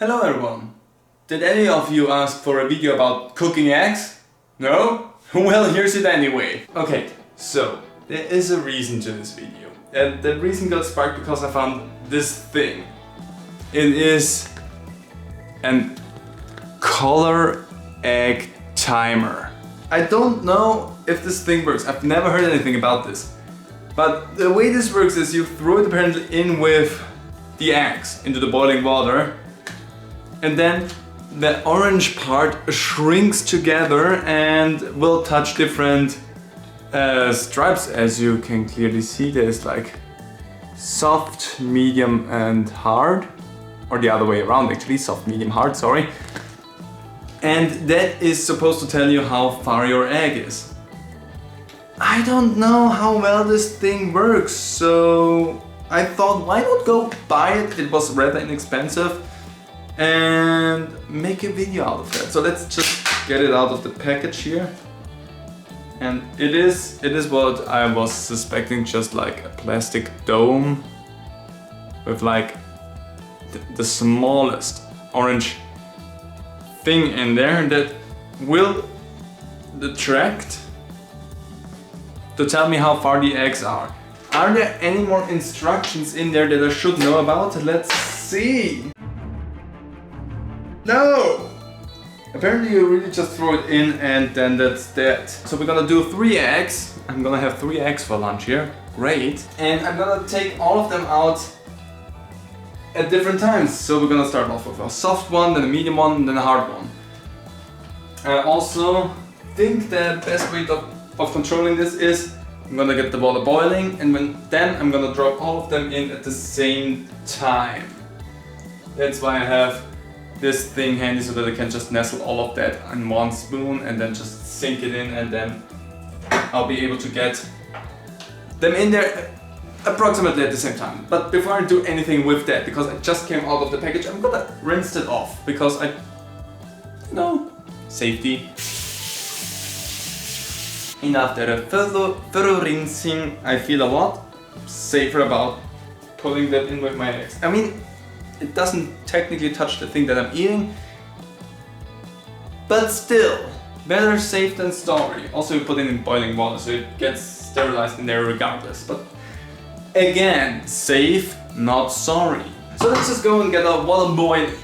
Hello everyone! Did any of you ask for a video about cooking eggs? No? Well, here's it anyway. Okay, so there is a reason to this video. And the reason got sparked because I found this thing. It is an color egg timer. I don't know if this thing works. I've never heard anything about this. But the way this works is you throw it apparently in with the eggs into the boiling water. And then the orange part shrinks together and will touch different stripes. As you can clearly see, there's like soft, medium and hard. Or the other way around actually, soft, medium, hard, sorry. And that is supposed to tell you how far your egg is. I don't know how well this thing works, so I thought why not go buy it? It was rather inexpensive. And make a video out of that. So let's just get it out of the package here. And it is what I was suspecting, just like a plastic dome with like the smallest orange thing in there that will detract to tell me how far the eggs are. Are there any more instructions in there that I should know about? Let's see. No! Apparently you really just throw it in and then that's that. So we're gonna do 3 eggs. I'm gonna have 3 eggs for lunch here. Great. And I'm gonna take all of them out at different times. So we're gonna start off with a soft one, then a medium one, then a hard one. I also think the best way of controlling this is I'm gonna get the water boiling and then I'm gonna drop all of them in at the same time. That's why I have this thing handy so that I can just nestle all of that in one spoon and then just sink it in, and then I'll be able to get them in there approximately at the same time. But before I do anything with that, because it just came out of the package, I'm gonna rinse it off because safety. And after a thorough rinsing, I feel a lot safer about putting that in with my eggs. I mean, it doesn't technically touch the thing that I'm eating, but still, better safe than sorry. Also, you put it in boiling water, so it gets sterilized in there regardless. But again, safe, not sorry. So let's just go and get our water boiling.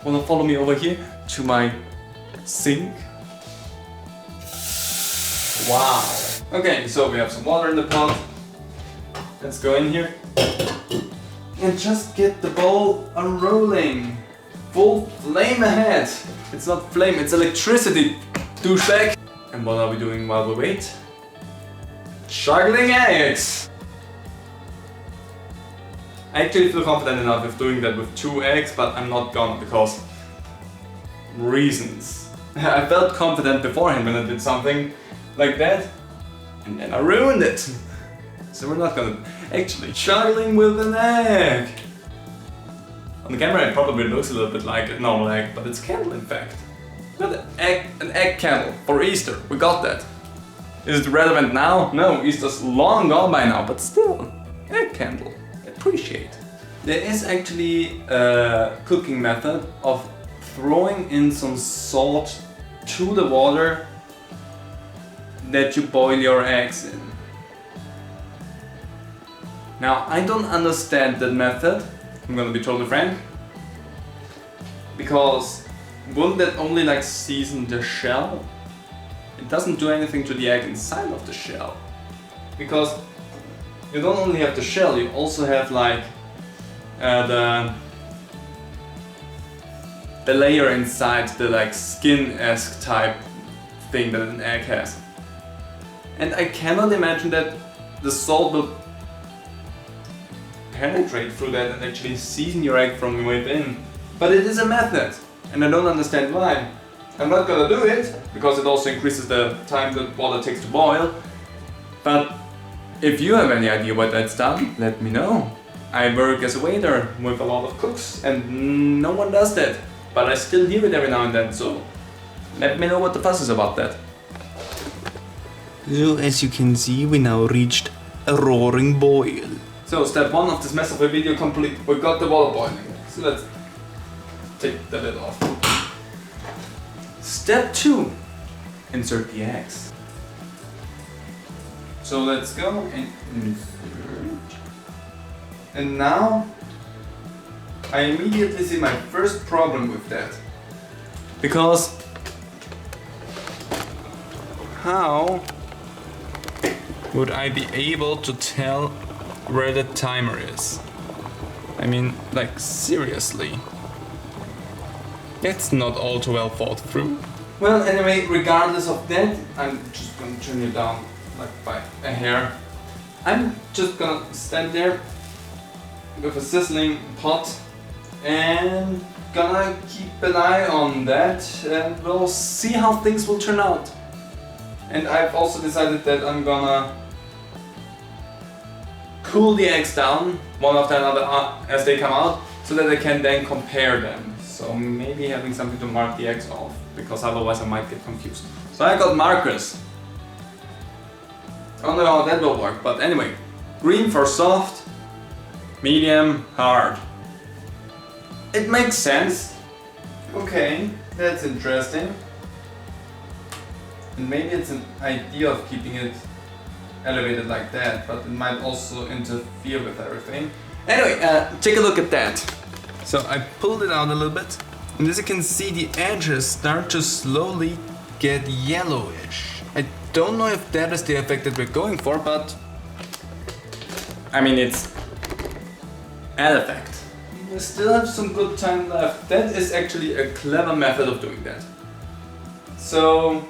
Wanna follow me over here to my sink? Wow. Okay, so we have some water in the pot. Let's go in here and just get the bowl unrolling. Full flame ahead. It's not flame, it's electricity, douchebag. And what are we doing while we wait? Juggling eggs. I actually feel confident enough of doing that with 2 eggs, but I'm not gonna because reasons. I felt confident beforehand when I did something like that, and then I ruined it. So we're not gonna actually juggling with an egg. On the camera it probably looks a little bit like a normal egg, but it's candle in fact. We got an egg candle for Easter, we got that. Is it relevant now? No, Easter's long gone by now, but still, egg candle, appreciate. There is actually a cooking method of throwing in some salt to the water that you boil your eggs in. Now, I don't understand that method, I'm gonna be totally frank, because wouldn't that only like season the shell? It doesn't do anything to the egg inside of the shell, because you don't only have the shell, you also have like the layer inside, the like skin-esque type thing that an egg has. And I cannot imagine that the salt will penetrate through that and actually season your egg from within. But it is a method, and I don't understand why. I'm not gonna do it, because it also increases the time that water takes to boil. But if you have any idea why that's done, let me know. I work as a waiter with a lot of cooks, and no one does that. But I still hear it every now and then, so let me know what the fuss is about that. So as you can see, we now reached a roaring boil. So step 1 of this mess of a video complete. We got the water boiling. So let's take the lid off. Step 2. Insert the eggs. So let's go and insert. And now I immediately see my first problem with that. Because how would I be able to tell where the timer is? I mean, like, seriously. That's not all too well thought through. Well, anyway, regardless of that, I'm just gonna turn you down like by a hair. I'm just gonna stand there with a sizzling pot and gonna keep an eye on that, and we'll see how things will turn out. And I've also decided that I'm gonna cool the eggs down one after another as they come out, so that I can then compare them. So maybe having something to mark the eggs off, because otherwise I might get confused. So I got markers. I don't know how that will work, but anyway. Green for soft, medium, hard. It makes sense. Okay, that's interesting. And maybe it's an idea of keeping it elevated like that, but it might also interfere with everything. Anyway, take a look at that. So I pulled it out a little bit, and as you can see, the edges start to slowly get yellowish. I don't know if that is the effect that we're going for, but I mean, it's an effect. We still have some good time left. That is actually a clever method of doing that. So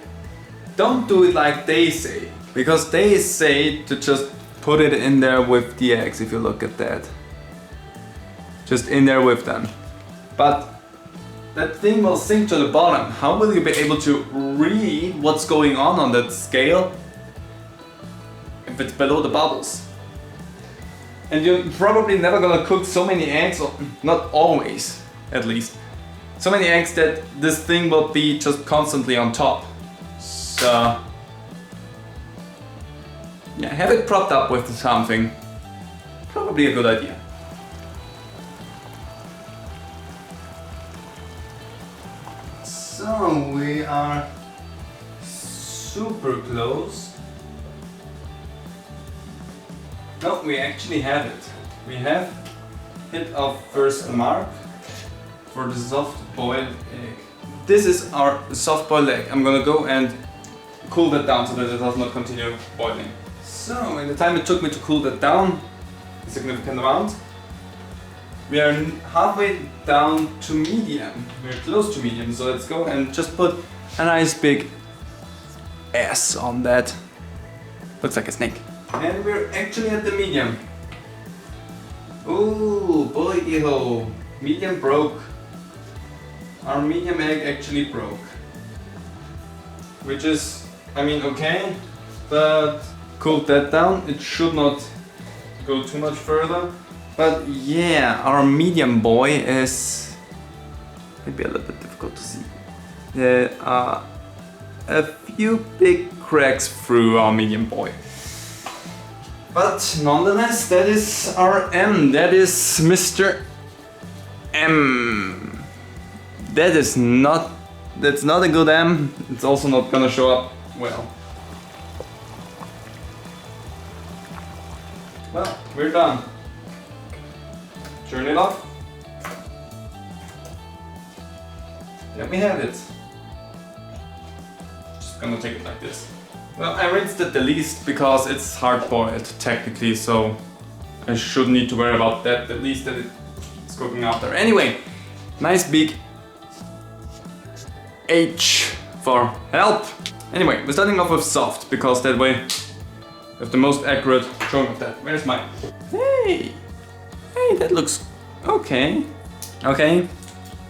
don't do it like they say, because they say to just put it in there with the eggs. If you look at that, just in there with them. But that thing will sink to the bottom. How will you be able to read what's going on that scale if it's below the bubbles? And you're probably never gonna cook so many eggs, or not always, at least, so many eggs that this thing will be just constantly on top. So yeah, have it propped up with something. Probably a good idea. So we are super close. No, we actually have it. We have hit our first mark for the soft boiled egg. This is our soft boiled egg. I'm gonna go and cool that down so that it does not continue boiling. So in the time it took me to cool that down a significant amount, we are halfway down to medium. We're close to medium, so let's go and just put a nice big S on that. Looks like a snake. And we're actually at the medium. Ooh, boy-o, medium broke. Our medium egg actually broke. Which is, I mean, okay, but cooled that down. It should not go too much further. But yeah, our medium boy is maybe a little bit difficult to see. There are a few big cracks through our medium boy. But nonetheless, that is our M. That is Mr. M. That's not a good M. It's also not gonna show up well. Well, we're done. Turn it off. There we have it. Just gonna take it like this. Well, I rinsed it the least because it's hard boiled technically, so I shouldn't need to worry about that, at least that it's cooking after. Anyway, nice big H for help. Anyway, we're starting off with soft because that way we have the most accurate showing of that. Where's mine? Hey, that looks okay. Okay,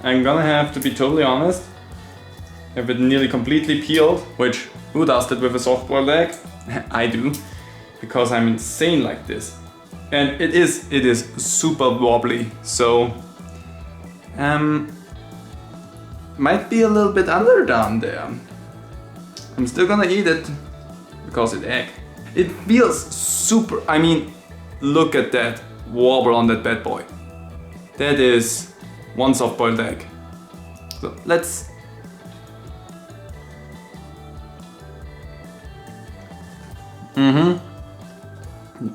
I'm gonna have to be totally honest. Have it nearly completely peeled, which who does that with a soft boiled egg? I do, because I'm insane like this. And it is super wobbly, so might be a little bit underdone there. I'm still gonna eat it because it's egg. It feels super, I mean, look at that wobble on that bad boy. That is one soft boiled egg. So let's...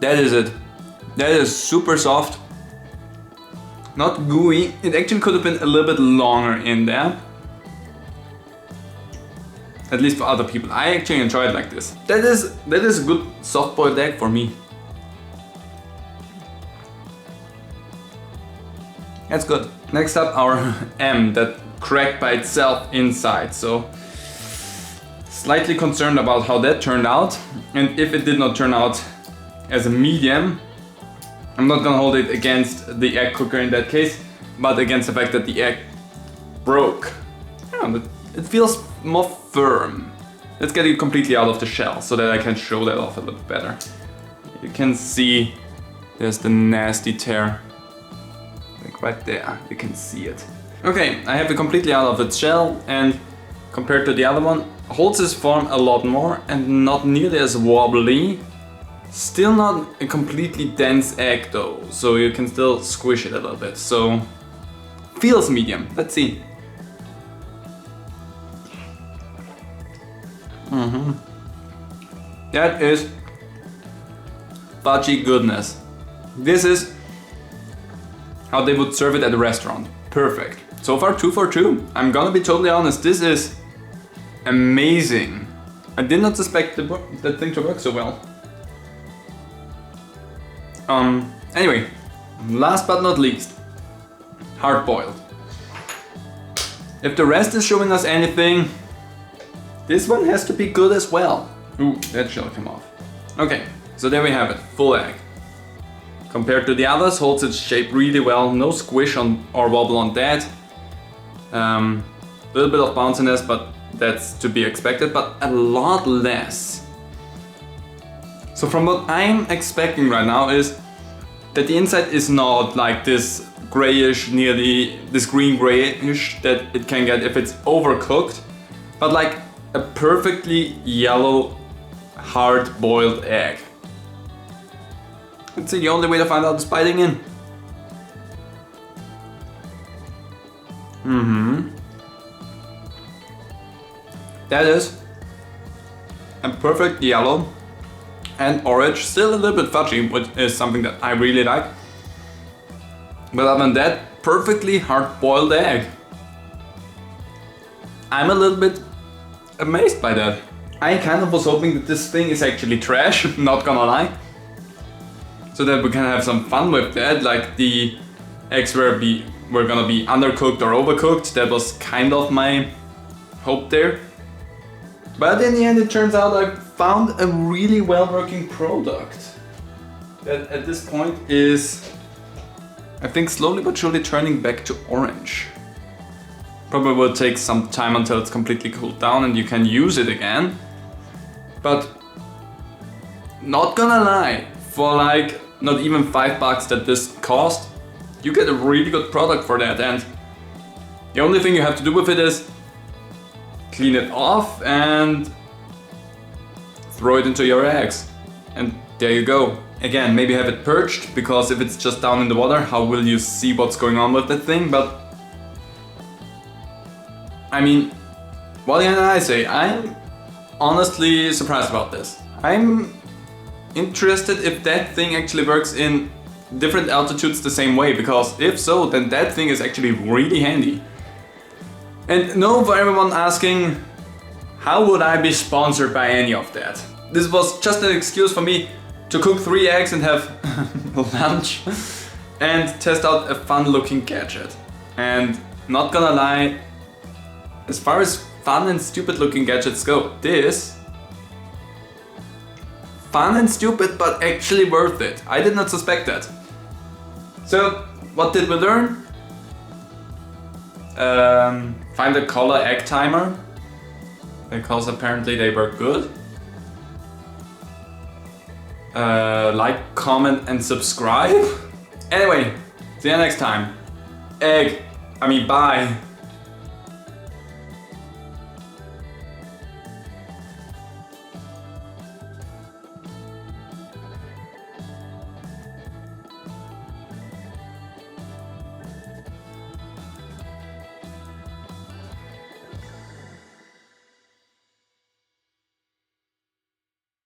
That is it. That is super soft. Not gooey. It actually could have been a little bit longer in there. At least for other people. I actually enjoy it like this. That is a good soft-boiled egg for me. That's good. Next up, our M that cracked by itself inside. So slightly concerned about how that turned out. And if it did not turn out as a medium, I'm not gonna hold it against the egg cooker in that case, but against the fact that the egg broke. Yeah, but it feels more firm. Let's get it completely out of the shell so that I can show that off a little better. You can see there's the nasty tear. Like right there, you can see it. Okay, I have it completely out of its shell, and compared to the other one, holds its form a lot more and not nearly as wobbly. Still not a completely dense egg though, so you can still squish it a little bit. So feels medium. Let's see. That is fudgy goodness. This is how they would serve it at a restaurant. Perfect. So far 2 for 2. I'm gonna be totally honest, this is amazing. I did not suspect that thing to work so well. Anyway, last but not least, hard boiled. If the rest is showing us anything, this one has to be good as well. Ooh, that shall come off. Okay, so there we have it, full egg. Compared to the others, holds its shape really well, no squish on or wobble on that. Little bit of bounciness, but that's to be expected, but a lot less. So from what I'm expecting right now is that the inside is not like this grayish, nearly this green grayish that it can get if it's overcooked, but like a perfectly yellow, hard-boiled egg. It's the only way to find out is biting in. That is a perfect yellow and orange, still a little bit fudgy, which is something that I really like. But other than that, perfectly hard-boiled egg. I'm a little bit amazed by that. I kind of was hoping that this thing is actually trash, not gonna lie. So that we can have some fun with that, like the eggs were gonna be undercooked or overcooked. That was kind of my hope there. But in the end it turns out I found a really well-working product that at this point is, I think, slowly but surely turning back to orange. Probably will take some time until it's completely cooled down and you can use it again. But not gonna lie, for like not even $5 that this cost, you get a really good product for that, and the only thing you have to do with it is clean it off and throw it into your eggs. And there you go. Again, maybe have it perched, because if it's just down in the water, how will you see what's going on with that thing? But I mean, what can I say? I'm honestly surprised about this. I'm interested if that thing actually works in different altitudes the same way, because if so, then that thing is actually really handy. And no, for everyone asking, how would I be sponsored by any of that? This was just an excuse for me to cook 3 eggs and have lunch and test out a fun looking gadget. And not gonna lie, as far as fun and stupid looking gadgets go, this fun and stupid, but actually worth it. I did not suspect that. So, what did we learn? Find a color egg timer, because apparently they work good. Like, comment and subscribe. Anyway, see you next time. Bye.